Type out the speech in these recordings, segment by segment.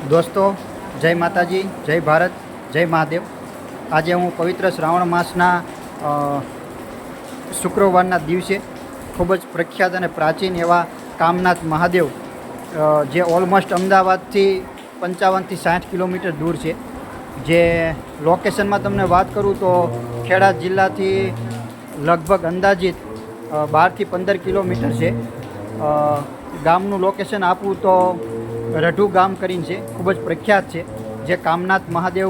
દોસ્તો, જય માતાજી, જય ભારત, જય મહાદેવ। આજે હું પવિત્ર શ્રાવણ માસના શુક્રવારના દિવસે ખૂબ જ પ્રખ્યાત અને પ્રાચીન એવા કામનાથ મહાદેવ, જે ઓલમોસ્ટ અમદાવાદથી 55 થી 60 કિલોમીટર દૂર છે, જે લોકેશનમાં તમને વાત કરું તો ખેડા જિલ્લાથી લગભગ અંદાજિત 12 થી 15 કિલોમીટર છે। ગામનું લોકેશન આપું તો રઢુ ગામ કરીને છે, ખૂબ જ પ્રખ્યાત છે, જે કામનાથ મહાદેવ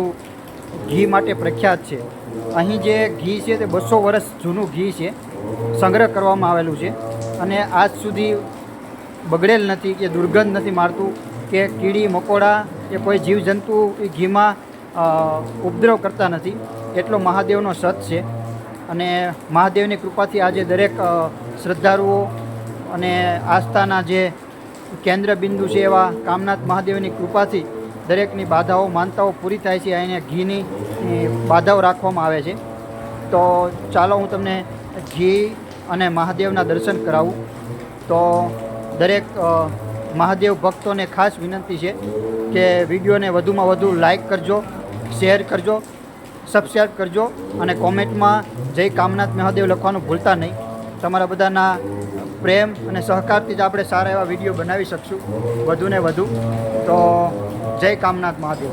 ઘી માટે પ્રખ્યાત છે। અહીં જે ઘી છે તે 200 વર્ષ જૂનું ઘી છે, સંગ્રહ કરવામાં આવેલું છે અને આજ સુધી બગડેલ નથી કે દુર્ગંધ નથી મારતું કે કીડી મકોડા કે કોઈ જીવજંતુ એ ઘીમાં ઉપદ્રવ કરતા નથી, એટલો મહાદેવનો સત છે। અને મહાદેવની કૃપાથી આજે દરેક શ્રદ્ધાળુઓ અને આસ્થાના જે કેન્દ્ર બિંદુ છે એવા કામનાથ મહાદેવની કૃપાથી દરેકની બાધાઓ માનતાઓ પૂરી થાય છે। અહીંયા ઘીની બાધાઓ રાખવામાં આવે છે। તો ચાલો હું તમને ઘી અને મહાદેવના દર્શન કરાવું। તો દરેક મહાદેવ ભક્તોને ખાસ વિનંતી છે કે વિડીયોને વધુમાં વધુ લાઈક કરજો, શેર કરજો, સબસ્ક્રાઈબ કરજો અને કોમેન્ટમાં જય કામનાથ મહાદેવ લખવાનું ભૂલતા નહીં। તમારા બધાના પ્રેમ અને સહકારથી જ આપણે સારા એવા વિડીયો બનાવી શકશું વધુ ને વધુ। તો જય કામનાથ મહાદેવ।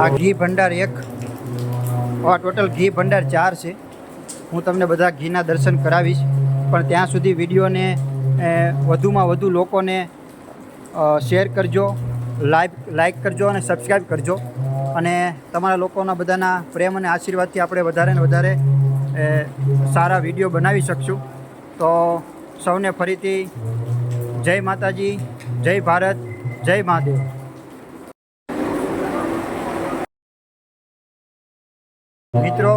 આ ઘી ભંડાર 1, ટોટલ ઘી ભંડાર 4 છે। હું તમને બધા ઘીના દર્શન કરાવીશ, પણ ત્યાં સુધી વિડીયોને વધુમાં વધુ લોકોને શેર કરજો, લાઈક કરજો અને સબસ્ક્રાઈબ કરજો। અને તમારા લોકોના બધાના પ્રેમ અને આશીર્વાદથી આપણે વધારે ને વધારે સારા વિડીયો બનાવી શકશું। તો સૌને ફરીથી જય માતાજી, જય ભારત, જય મહાદેવ। મિત્રો,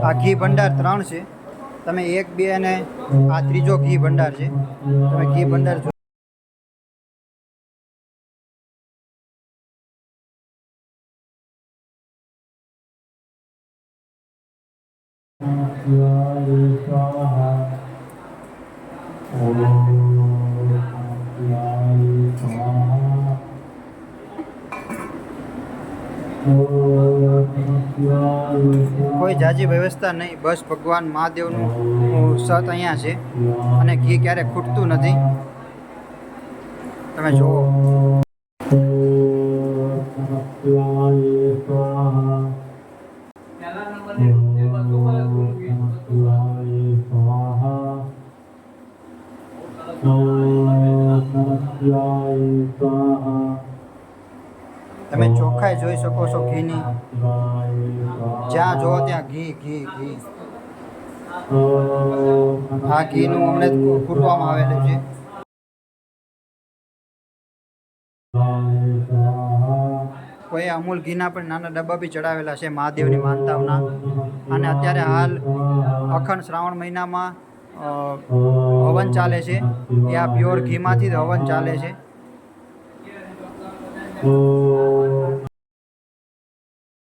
આ ઘી ભંડાર 3 છે, તમે 1, 2 અને આ ત્રીજો ઘી ભંડાર છે। તમે ઘી ભંડાર કોઈ જાજી વ્યવસ્થા નહીં, બસ ભગવાન મહાદેવનું સત અહીંયા છે અને ઘી ક્યારે ખૂટતું નથી, તમે જુઓ। તમે ચોખ્ખાઈ જોઈ શકો છો ઘીની, જ્યાં જુઓ ત્યાં ઘી ઘી ઘી। આ ઘીનું હમણાં ફૂટવામાં આવેલું છે। એ અમૂલ ઘીના પણ નાના ડબ્બા બી ચડાવેલા છે મહાદેવની માનતાઓના. અને અત્યારે હાલ અખંડ શ્રાવણ મહિનામાં હવન ચાલે છે. એ આ પ્યોર ઘીમાંથી જ હવન ચાલે છે.